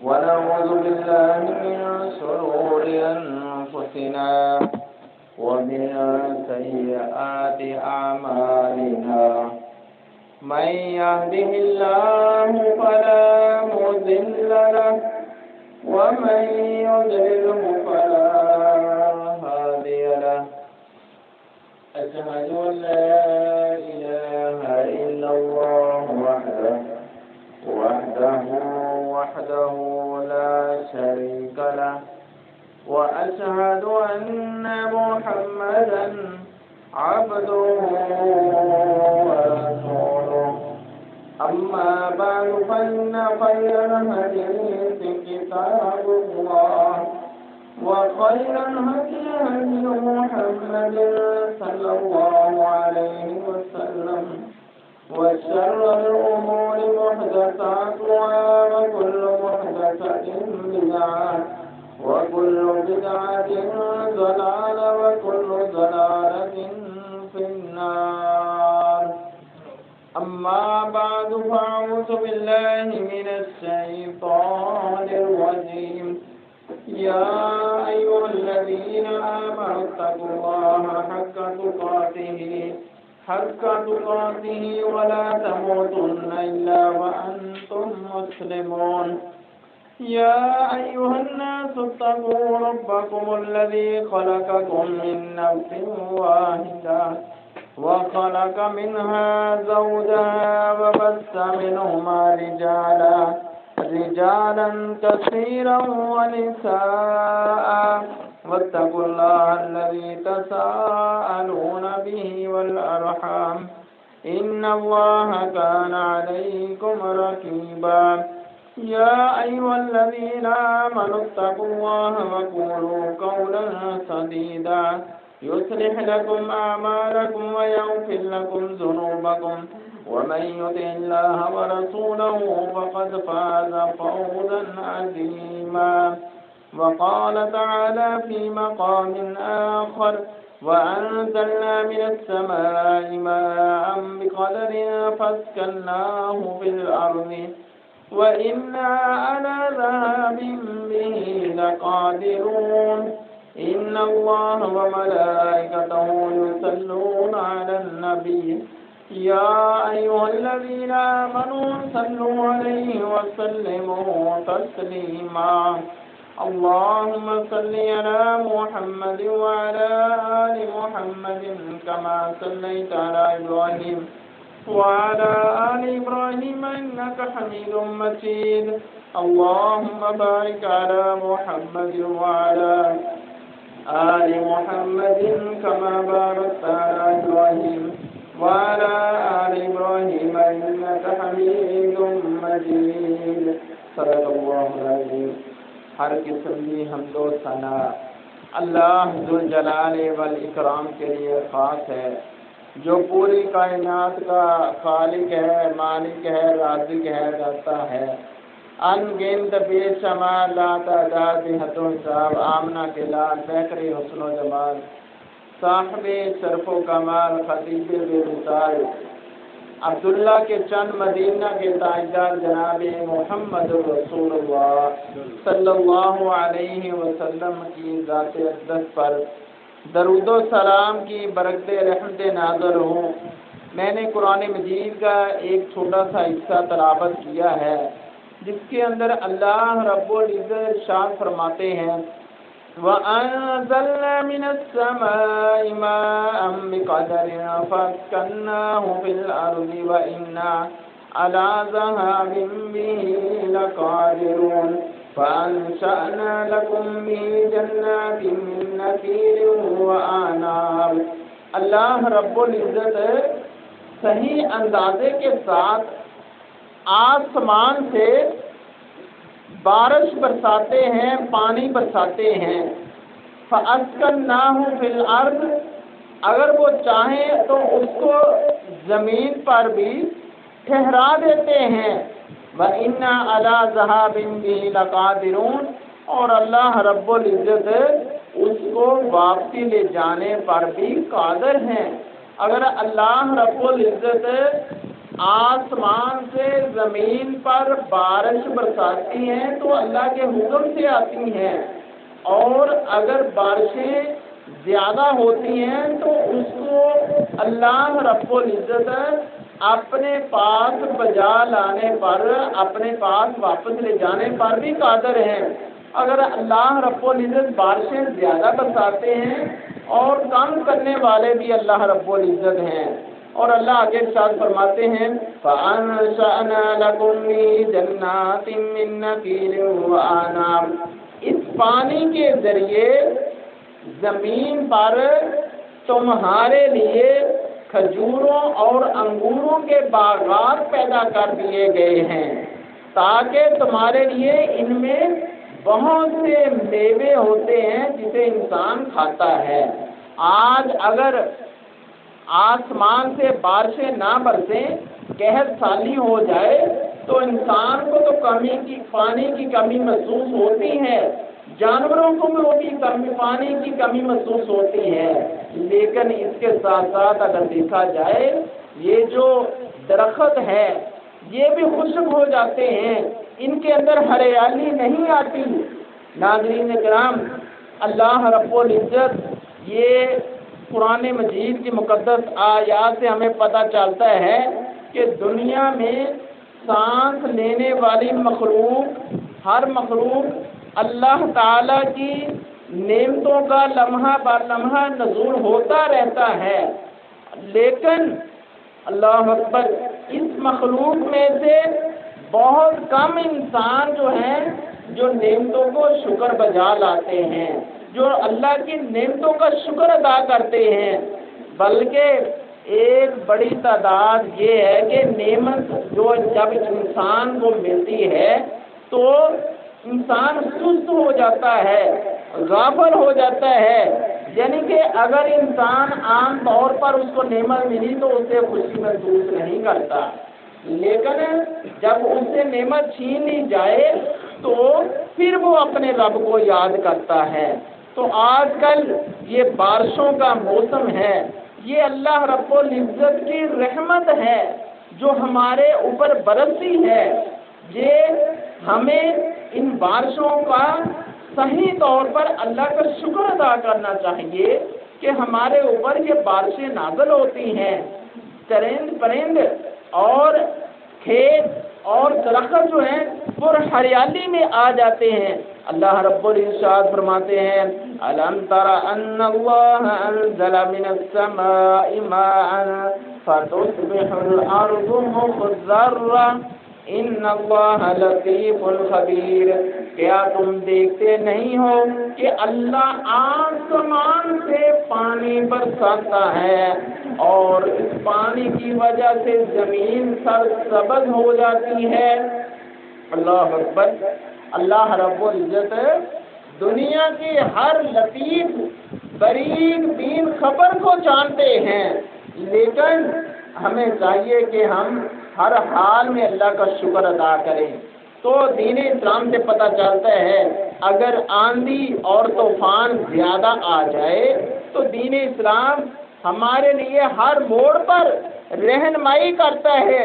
ونعوذ بالله من شرور أنفسنا ومن سيئات أعمالنا من يهده الله فلا مضل له ومن يضلله فلا هادي له أشهد أن لا إله إلا الله وحده لا شريك له وأشهد أن محمدا عبده ورسوله أما بعد فإن خير الحديث كتاب الله وخير الهدي هدي محمد صلى الله عليه وسلم وشر الأمور محدثاتها وكل محدثة بدعة وكل بدعة ضلالة وكل ضلالة في النار أما بعد فأعوذ بالله من الشيطان الرجيم يا أيها الذين آمنوا اتقوا الله حق تقاته ولا تموتن إلا وأنتم مسلمون يا أيها الناس اتقوا ربكم الذي خلقكم من نفس واحدة وخلق منها زوجها وبث منهما رجالا كثيرا ونساء واتقوا الله الذي تساءلون به والأرحام إن الله كان عليكم رقيبا يا أيها الذين آمنوا اتقوا الله وقولوا قولا سديدا يصلح لكم أعمالكم ويغفر لكم ذنوبكم ومن يطع الله ورسوله فقد فاز فوزا عظيما وقال تعالى في مقام آخر وأنزلنا من السماء ماء بقدر فاسكناه في الأرض وإنا على ذهاب به لقادرون إن الله وملائكته يصلون على النبي يا أيها الذين آمنوا صلوا عليه وسلموا تسليما اللهم صل على محمد وعلى آل محمد كما صليت على إبراهيم وعلى آل إبراهيم إنك حميد مجيد اللهم بارك على محمد وعلى آل محمد كما باركت على إبراهيم وعلى آل إبراهيم إنك حميد مجيد صدق الله العظيم ہر قسم کی حمد و ثنا اللہ ذوالجلال والاکرام کے لیے خاص ہے، جو پوری کائنات کا خالق ہے، مالک ہے، رازق ہے، داتا ہے۔ ان گنت بے شمار لا تعداد حد و حساب آمنہ کے لال بحری حسن و جمال صاحب شرف و کمال خطیب بے مثال عبداللہ کے چند مدینہ کے تاجدار جناب محمد رسول اللہ صلی اللہ علیہ وسلم کی ذات اقدس پر درود و سلام کی برکت رحمت نازل ہوں۔ میں نے قرآن مجید کا ایک چھوٹا سا حصہ تلاوت کیا ہے، جس کے اندر اللہ رب العزت ارشاد فرماتے ہیں وَأَنزَلْنَا مِنَ السَّمَاءِ مَاءً بِقَدَرٍ فَأَسْكَنَّاهُ فِي الْأَرْضِ وَإِنَّا عَلَى ذَهَابٍ بِهِ لَقَادِرُونَ فَأَنشَأْنَا لَكُم بِهِ جَنَّاتٍ مِّن نَّخِيلٍ وَأَعْنَابٍ۔ اللہ رب العزت صحیح اندازے کے ساتھ آسمان سے بارش برساتے ہیں، پانی برساتے ہیں۔ فَأَسْكَنَّاهُ فِي الْأَرْضِ، اگر وہ چاہیں تو اس کو زمین پر بھی ٹھہرا دیتے ہیں۔ وَإِنَّا عَلَى ذَهَابٍ بِهِ لَقَادِرُونَ، اور اللہ رب العزت اس کو واپسی لے جانے پر بھی قادر ہیں۔ اگر اللہ رب العزت آسمان سے زمین پر بارش برساتی ہیں تو اللہ کے حکم سے آتی ہیں، اور اگر بارشیں زیادہ ہوتی ہیں تو اس کو اللہ رب العزت اپنے پاس بجا لانے پر، اپنے پاس واپس لے جانے پر بھی قادر ہیں۔ اگر اللہ رب العزت بارشیں زیادہ برساتے ہیں، اور کم کرنے والے بھی اللہ رب العزت ہیں۔ اور اللہ آگے ارشاد فرماتے ہیں فَأَنشَأْنَا لَكُم مِّن جَنَّاتٍ مِّن نَخِيلٍ وَأَعْنَابٍ، اس پانی کے ذریعے زمین پر تمہارے لیے کھجوروں اور انگوروں کے باغات پیدا کر دیے گئے ہیں، تاکہ تمہارے لیے ان میں بہت سے میوے ہوتے ہیں جسے انسان کھاتا ہے۔ آج اگر آسمان سے بارشیں نہ برسیں، قحط سالی ہو جائے تو انسان کو تو پانی کی کمی محسوس ہوتی ہے، جانوروں کو بھی پانی کی کمی محسوس ہوتی ہے، لیکن اس کے ساتھ ساتھ اگر دیکھا جائے یہ جو درخت ہے یہ بھی خشک ہو جاتے ہیں، ان کے اندر ہریالی نہیں آتی۔ ناظرین کرام، اللہ رب العزت یہ قرآن مجید کی مقدس آیات سے ہمیں پتہ چلتا ہے کہ دنیا میں سانس لینے والی مخلوق، ہر مخلوق اللہ تعالیٰ کی نعمتوں کا لمحہ بر لمحہ نزول ہوتا رہتا ہے، لیکن اللہ اکبر، اس مخلوق میں سے بہت کم انسان جو ہیں جو نعمتوں کو شکر بجا لاتے ہیں، جو اللہ کی نعمتوں کا شکر ادا کرتے ہیں، بلکہ ایک بڑی تعداد یہ ہے کہ نعمت جو جب انسان کو ملتی ہے تو انسان سست ہو جاتا ہے، غافل ہو جاتا ہے، یعنی کہ اگر انسان عام طور پر اس کو نعمت ملی تو اسے خوشی محسوس نہیں کرتا، لیکن جب اس سے نعمت چھین لی جائے تو پھر وہ اپنے رب کو یاد کرتا ہے۔ تو آج کل یہ بارشوں کا موسم ہے، یہ اللہ رب العزت کی رحمت ہے جو ہمارے اوپر برسی ہے۔ یہ ہمیں ان بارشوں کا صحیح طور پر اللہ کا شکر ادا کرنا چاہیے کہ ہمارے اوپر یہ بارشیں نازل ہوتی ہیں، چرند پرند اور کھیت اور درخت جو ہیں وہ ہریالی میں آ جاتے ہیں۔ اللہ رب العزت فرماتے ہیں أَلَمْ تَرَ أَنَّ اللَّهَ أَنزَلَ مِنَ السَّمَاءِ مَاءً فَتُصْبِحُ الْأَرْضُ مُخْضَرَّةً إِنَّ اللَّهَ لَطِيفٌ خَبِيرٌ، کیا تم دیکھتے نہیں ہو کہ اللہ آسمان سے پانی برساتا ہے اور اس پانی کی وجہ سے زمین سرسبز ہو جاتی ہے۔ اللہ اکبر، اللہ رب العزت دنیا کی ہر لطیف باریک بین خبر کو جانتے ہیں، لیکن ہمیں چاہیے کہ ہم ہر حال میں اللہ کا شکر ادا کریں۔ تو دین اسلام سے پتہ چلتا ہے اگر آندھی اور طوفان زیادہ آ جائے تو دین اسلام ہمارے لیے ہر موڑ پر رہنمائی کرتا ہے،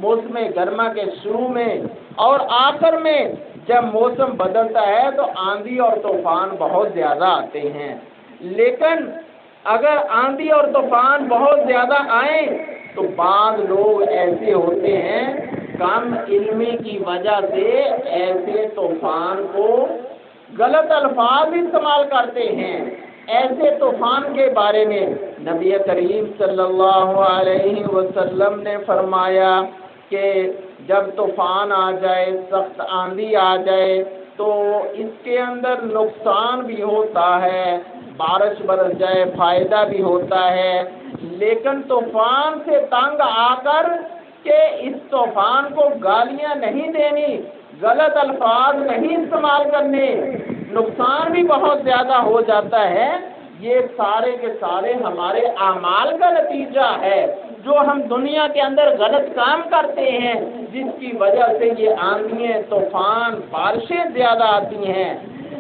موسم گرما کے شروع میں اور آخر میں جب موسم بدلتا ہے تو آندھی اور طوفان بہت زیادہ آتے ہیں، لیکن اگر آندھی اور طوفان بہت زیادہ آئیں تو بعض لوگ ایسے ہوتے ہیں کم علمی کی وجہ سے ایسے طوفان کو غلط الفاظ استعمال کرتے ہیں۔ ایسے طوفان کے بارے میں نبی کریم صلی اللہ علیہ وسلم نے فرمایا کہ جب طوفان آ جائے، سخت آندھی آ جائے تو اس کے اندر نقصان بھی ہوتا ہے، بارش برس جائے فائدہ بھی ہوتا ہے، لیکن طوفان سے تنگ آ کر کہ اس طوفان کو گالیاں نہیں دینی، غلط الفاظ نہیں استعمال کرنے، نقصان بھی بہت زیادہ ہو جاتا ہے۔ یہ سارے کے سارے ہمارے اعمال کا نتیجہ ہے، جو ہم دنیا کے اندر غلط کام کرتے ہیں، جس کی وجہ سے یہ آندھیاں، طوفان، بارشیں زیادہ آتی ہیں۔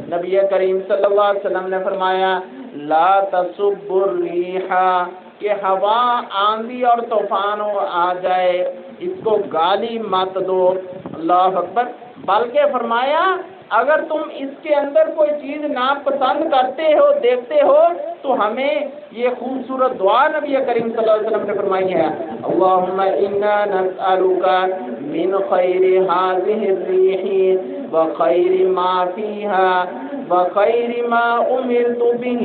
نبی کریم صلی اللہ علیہ وسلم نے فرمایا لا تسبوا الريح، کہ ہوا، آندھی اور طوفان آ جائے اس کو گالی مت دو۔ اللہ اکبر۔ بلکہ فرمایا اگر تم اس کے اندر کوئی چیز ناپسند کرتے ہو، دیکھتے ہو، تو ہمیں یہ خوبصورت دعا نبی کریم صلی اللہ علیہ وسلم نے فرمائی ہے، اللہم انا نسألک من خیر هذه الريح وخیر ما فيها وخیر ما امرت به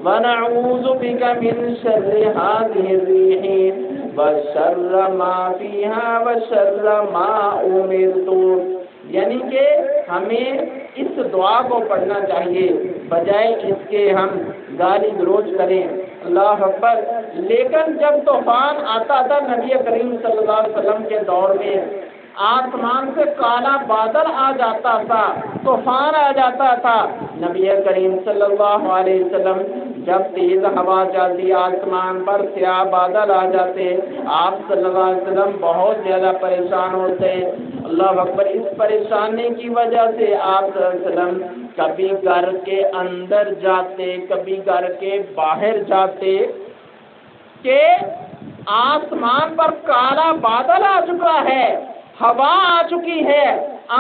ونعوذ بك من شر هذه الريح وشر ما فيها وشر ما امرت۔ یعنی کہ ہمیں اس دعا کو پڑھنا چاہیے بجائے اس کے ہم گالی گلوچ کریں۔ اللہ اکبر۔ لیکن جب طوفان آتا تھا نبی کریم صلی اللہ علیہ وسلم کے دور میں، آسمان سے کالا بادل آ جاتا تھا، طوفان آ جاتا تھا، نبی کریم صلی اللہ علیہ وسلم جب تیز ہوا چلتی، آسمان پر سیاہ بادل آ جاتے، آپ صلی اللہ علیہ وسلم بہت زیادہ پریشان ہوتے۔ اللہ اکبر۔ اس پریشانی کی وجہ سے آپ صلی اللہ علیہ وسلم کبھی گھر کے اندر جاتے، کبھی گھر کے باہر جاتے کہ آسمان پر کالا بادل آ چکا ہے، ہوا آ چکی ہے،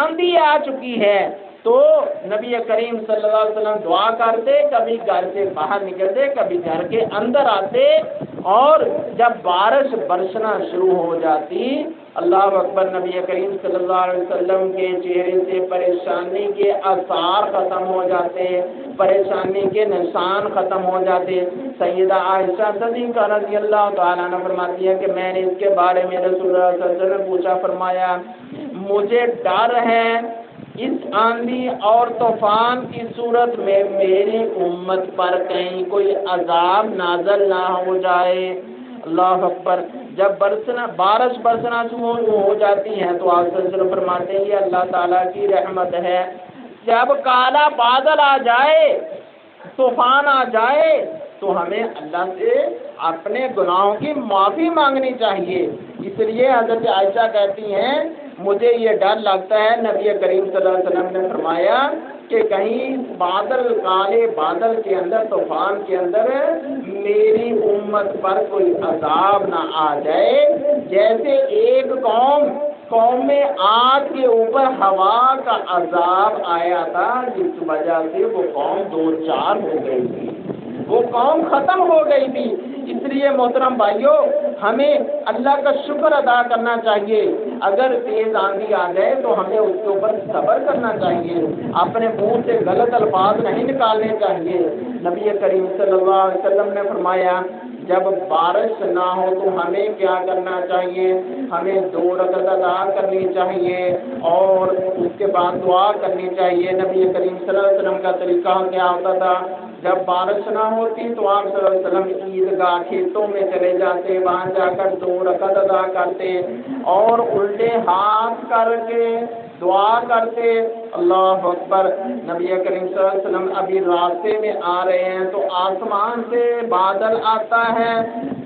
آندھی آ چکی ہے، تو نبی کریم صلی اللہ علیہ وسلم دعا کرتے، کبھی گھر سے باہر نکلتے، کبھی گھر کے اندر آتے، اور جب بارش برسنا شروع ہو جاتی، اللہ اکبر، نبی کریم صلی اللہ علیہ وسلم کے چہرے سے پریشانی کے آثار ختم ہو جاتے، پریشانی کے نشان ختم ہو جاتے۔ سیدہ عائشہ صدیقہ رضی اللہ تعالیٰ عنہ فرماتی ہے کہ میں نے اس کے بارے میں رسول اللہ صلی اللہ علیہ وسلم پوچھا، فرمایا مجھے ڈر ہے اس آندھی اور طوفان کی صورت میں میری امت پر کہیں کوئی عذاب نازل نہ ہو جائے۔ اللہ اکبر۔ جب بارش برسنا شروع ہو جاتی ہیں تو آپ صلی اللہ علیہ وسلم فرماتے ہیں یہ اللہ تعالیٰ کی رحمت ہے۔ جب کالا بادل آ جائے، طوفان آ جائے، تو ہمیں اللہ سے اپنے گناہوں کی معافی مانگنی چاہیے۔ اس لیے حضرت عائشہ کہتی ہیں مجھے یہ ڈر لگتا ہے، نبی کریم صلی اللہ علیہ وسلم نے فرمایا کہ کہیں بادل، کالے بادل کے اندر، طوفان کے اندر میری امت پر کوئی عذاب نہ آ جائے، جیسے ایک قوم میں آگ کے اوپر ہوا کا عذاب آیا تھا، جس وجہ سے وہ قوم دو چار ہو گئی تھی، وہ قوم ختم ہو گئی تھی۔ اس لیے محترم بھائیوں، ہمیں اللہ کا شکر ادا کرنا چاہیے۔ اگر تیز آندھی آ جائے تو ہمیں اس کے اوپر صبر کرنا چاہیے، اپنے منہ سے غلط الفاظ نہیں نکالنے چاہیے۔ نبی کریم صلی اللہ علیہ وسلم نے فرمایا جب بارش نہ ہو تو ہمیں کیا کرنا چاہیے؟ ہمیں 2 رکعت ادا کرنی چاہیے اور اس کے بعد دعا کرنی چاہیے۔ نبی کریم صلی اللہ علیہ وسلم کا طریقہ کیا ہوتا تھا؟ جب بارش نہ ہوتی تو آپ صلی اللہ علیہ وسلم عیدگاہ کھیتوں میں چلے جاتے، وہاں جا کر 2 رکعت ادا کرتے اور الٹے ہاتھ کر کے دعا کرتے۔ اللہ اکبر۔ نبی کریم صلی اللہ علیہ وسلم ابھی راستے میں آ رہے ہیں تو آسمان سے بادل آتا ہے،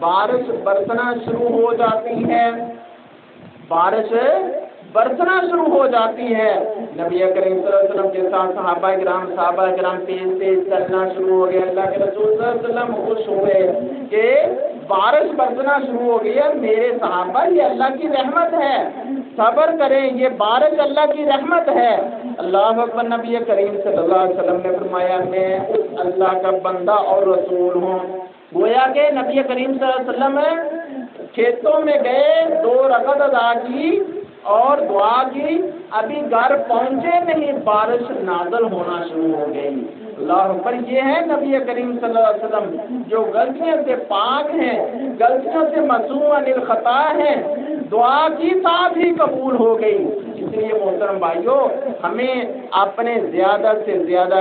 بارش برسنا شروع ہو جاتی ہے، بارش برسنا شروع ہو جاتی ہے۔ نبی کریم صلی اللہ علیہ وسلم کے ساتھ صحابہ کرام تیز چلنا شروع ہو گئے۔ اللہ کے رسول صلی اللہ علیہ وسلم خوش ہوئے کہ بارش برسنا شروع ہو گئی ہے، میرے صحابہ یہ اللہ کی رحمت ہے، صبر کریں، یہ بارش اللہ کی رحمت ہے۔ اللہ اکبر۔ نبی کریم صلی اللہ علیہ وسلم نے فرمایا میں اس اللہ کا بندہ اور رسول ہوں۔ گویا کہ نبی کریم صلی اللہ علیہ وسلم کھیتوں میں گئے، 2 رکعت ادا کی اور دعا کی، ابھی گھر پہنچے نہیں بارش نازل ہونا شروع ہو گئی۔ اللہ اکبر۔ یہ ہے نبی کریم صلی اللہ علیہ وسلم جو غلطیوں سے پاک ہیں، غلطیوں سے معصوم عن الخطا ہیں، دعا کی ساتھ ہی قبول ہو گئی۔ اس لیے محترم بھائیوں، ہمیں اپنے زیادہ سے زیادہ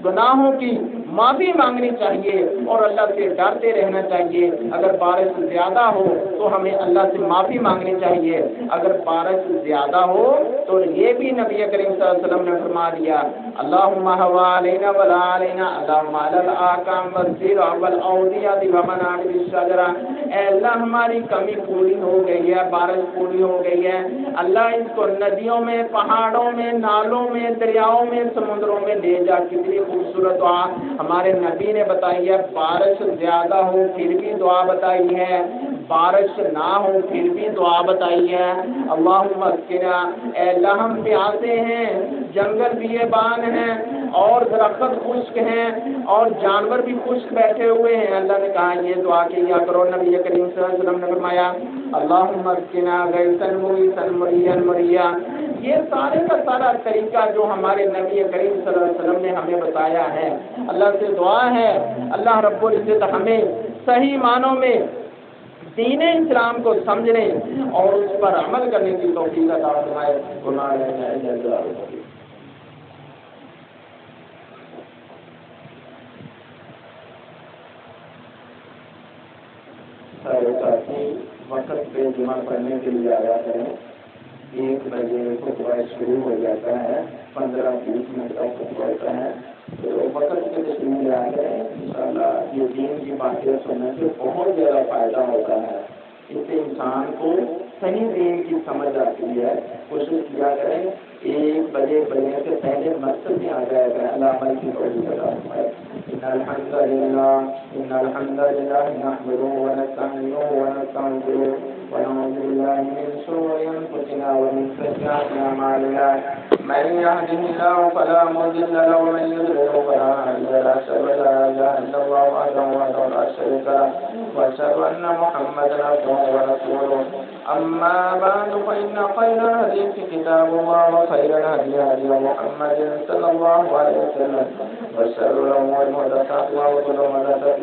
گناہوں کی معافی مانگنی چاہیے اور اللہ سے ڈرتے رہنا چاہیے۔ اگر بارش زیادہ ہو تو ہمیں اللہ سے معافی مانگنی چاہیے، اگر بارش زیادہ ہو تو یہ بھی نبی کریم صلی اللہ علیہ وسلم نے فرما دیا اللہم حوالینہ ولا علینا اللہم علی الآکام والزرع والاودیات ومنابت الشجرہ۔ اے اللہ ہماری کمی پوری ہو گئی ہے، بارش پوری ہو گئی ہے، اللہ اس کو ندیوں میں، پہاڑوں میں، نالوں میں، دریاؤں میں، سمندروں میں لے جا۔ کتنی خوبصورت دعا ہمارے نبی نے بتائی ہے، بارش زیادہ ہو پھر بھی دعا بتائی ہے، بارش نہ ہو پھر بھی دعا بتائی ہے۔ اللہم اسقنا، اے اللہ ہم پیاسے ہیں، جنگل بیابان ہیں اور درخت خشک ہیں اور جانور بھی خشک بیٹھے ہوئے ہیں، اللہ نے کہا یہ دعا کیا کرو۔ نبی کریم صلی اللہ علیہ وسلم نے فرمایا اللہم اسقنا غیثا مغیثا مریا مریا۔ یہ سارے کا سارا طریقہ جو ہمارے نبی کریم صلی اللہ علیہ وسلم نے ہمیں بتایا ہے، اللہ سے دعا ہے اللہ رب العزت ہمیں صحیح معنوں میں دین اسلام کو سمجھنے اور اس پر عمل کرنے کی توفیق عطا فرمائے۔ سارے ساتھی وقت پہ جمع پڑھنے کے لیے آیا کریں، 1 بجے خطبہ شروع ہو جاتا ہے، 15-20 منٹ کا خطبہ ہوتا ہے، تو وقت پہ تشریف لے آ کریں۔ انشاءاللہ یہ دین کی باتیں سننے سے بہت زیادہ فائدہ ہوتا ہے، اس سے انسان کو صحیح دین کی سمجھ آتی ہے۔ کوشش کیا کریں 1 بجے بجنے سے پہلے مسجد میں آ جائے گا، اللہ عمل کی توفیق عطا فرمائے۔ الحمد للہ نحمده ونستعينه ونستغفره ونعوذ بالله من شرور انفسنا ومن سيئات اعمالنا، من يهده الله فلا مضل له ومن يضلل فلا هادي له، اشهد ان لا اله الا الله وحده لا شريك له واشهد ان محمدا عبده ورسوله، اما بعد فان خير الحديث كتاب الله وخير الهدي هدي محمد صلى الله عليه وسلم، وشر الامور محدثاتها وكل محدثة